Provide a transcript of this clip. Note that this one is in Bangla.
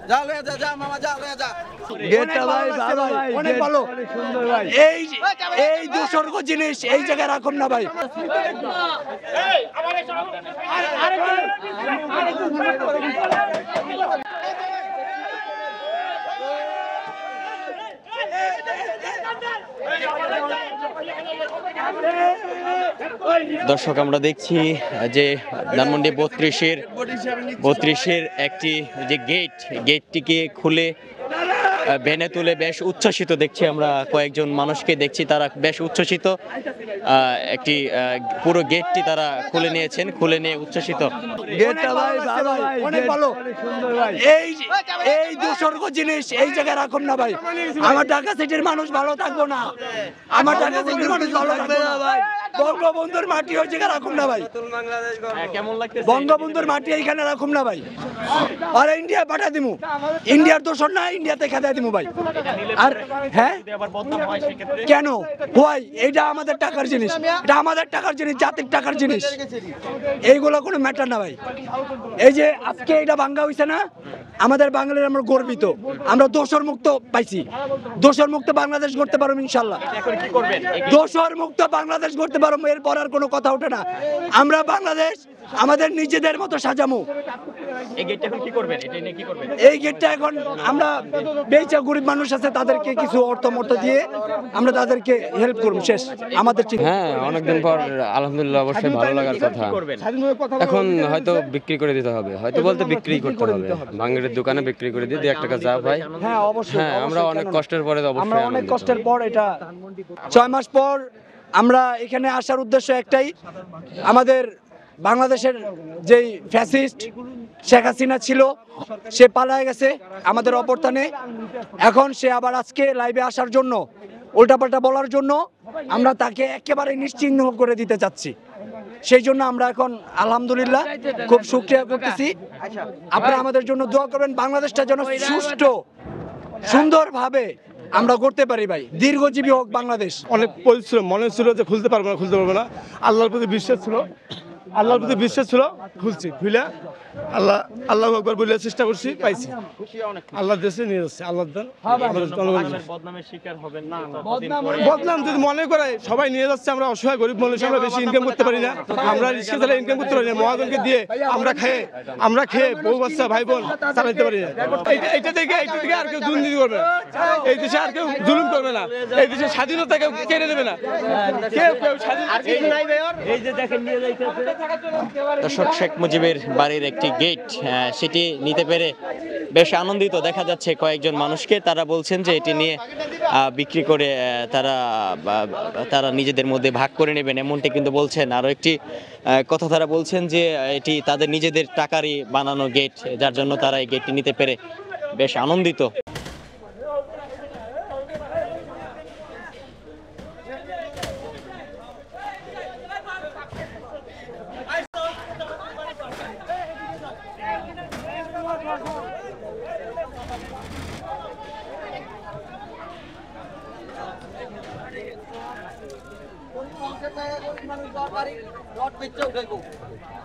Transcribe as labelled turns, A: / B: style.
A: যা লয়ে যা, যা মামা যা লয়ে যা।
B: গেটটা ভাই ভালো ভাই, অনেক ভালো, সুন্দর ভাই। এই দুঃসর্গ জিনিস এই জায়গায় রাখুন না ভাই।
C: দর্শক আমরা দেখছি যে ধানমন্ডি 32-এর একটি যে গেটটিকে খুলে ভ্যানে তুলে বেশ উচ্ছ্বসিত দেখছি আমরা, কয়েকজন মানুষকে দেখছি তারা বেশ উচ্ছ্বসিত, একটি পুরো গেটটি তারা খুলে নিয়েছেন, খুলে নিয়ে উচ্ছ্বসিত।
B: গেটটা ভাই ভালো ভাই, অনেক ভালো, সুন্দর ভাই। এই দুঃসর্গ জিনিস এই জায়গায় রাখুন না ভাই। আমার ঢাকা সিটির মানুষ ভালো থাকবো না, আমার ঢাকা সিটির মানুষ ভালো থাকবে না ভাই। বঙ্গবন্ধুর মাটি ওই জায়গায় রাখুন না ভাই।
C: কেমন লাগছে?
B: বঙ্গবন্ধুর মাটি এইখানে রাখুন না ভাই। আর ইন্ডিয়া পাঠা দিমু, ইন্ডিয়ার দোষর না, ইন্ডিয়াতে খেদাই দিমু ভাই। আর হ্যাঁ কেন ভাই, এটা আমাদের টাকার জিনিস, এটা আমাদের টাকার জিনিস, জাতির টাকার জিনিস, এইগুলো কোনো ম্যাটার না ভাই। এই যে আজকে এটা ভাঙ্গা হইছে না, আমাদের বাঙালির আমরা গর্বিত, আমরা দোষর মুক্ত পাইছি। দোষর মুক্ত বাংলাদেশ করতে পারবো ইনশাল্লাহ, দোষর মুক্ত বাংলাদেশ করতে পারবো, এরপর আর কোনো কথা ওঠে না। আমরা বাংলাদেশ আমাদের নিজেদের মতো সাজামু। এই গেটটা এখন আমরা বেচা গরিব মানুষ আছে তাদেরকে কিছু অর্থ দিয়ে আমরা তাদেরকে হেল্প করব, শেষ আমাদের।
D: হ্যাঁ, অনেকদিন পর আলহামদুলিল্লাহ, অবশ্যই ভালো লাগার কথা। এখন হয়তো বিক্রি করে দিতে হবে, হয়তো বলতে বিক্রি করতে হবে, ভাঙড়ের দোকানে বিক্রি করে দিয়ে 2 টাকা যা ভাই।
B: হ্যাঁ অবশ্যই,
D: হ্যাঁ, আমরা অনেক কষ্টের পরে
B: আমরা অনেক কষ্টের পর এটা 6 মাস পর আমরা এখানে আসার উদ্দেশ্য একটাই, আমাদের বাংলাদেশের যেই ফ্যাসিস্ট শেখ হাসিনা ছিল সে পালায় গেছে আমাদের অভ্যুত্থানে। এখন সে আবার আজকে লাইভে আসার জন্য, উল্টাপাল্টা বলার জন্য আমরা তাকে একেবারে নিশ্চিহ্ন করে দিতে চাচ্ছি। সেই জন্য আমরা এখন আলহামদুলিল্লাহ খুব শুকরিয়া করতেছি। আপনারা আমাদের জন্য দোয়া করবেন, বাংলাদেশটা যেন সুষ্ঠু সুন্দরভাবে আমরা করতে পারি ভাই। দীর্ঘজীবী হোক বাংলাদেশ।
E: অনেক পরিশ্রম, মনে ছিল যে খুলতে পারবো না, আল্লাহর প্রতি বিশ্বাস ছিল, খুলছি, খুলে আল্লাহ একবার বলে চেষ্টা করছি, পাইছি। আল্লাহ দেশে নিয়ে যাচ্ছে, আল্লাহ বদনাম যদি মনে করে সবাই নিয়ে যাচ্ছে। আমরা অসহায় গরিব মানুষ, আমরা বেশি ইনকাম করতে পারি না, আমরা রিক্সা চালাই ইনকাম করতে পারি না, মহাজনকে দিয়ে আমরা খেয়ে বউ বাচ্চা ভাই বোন চালাইতে পারি না। এইটা থেকে আর কেউ দুর্নীতি করবে না, এই দেশে আর কেউ জুলুম করবে না, এই দেশে স্বাধীনতা কেউ কেড়ে নেবে না, কেউ
C: দর্শক শেখ মুজিবের বাড়ির একটি গেট, সেটি নিতে পেরে বেশ আনন্দিত দেখা যাচ্ছে কয়েকজন মানুষকে। তারা বলছেন যে এটি নিয়ে বিক্রি করে তারা নিজেদের মধ্যে ভাগ করে নেবেন, এমনটি কিন্তু বলছেন। আরও একটি কথা তারা বলছেন যে এটি তাদের নিজেদের টাকারই বানানো গেট, যার জন্য তারা এই গেটটি নিতে পেরে বেশ আনন্দিত।
A: মানুষ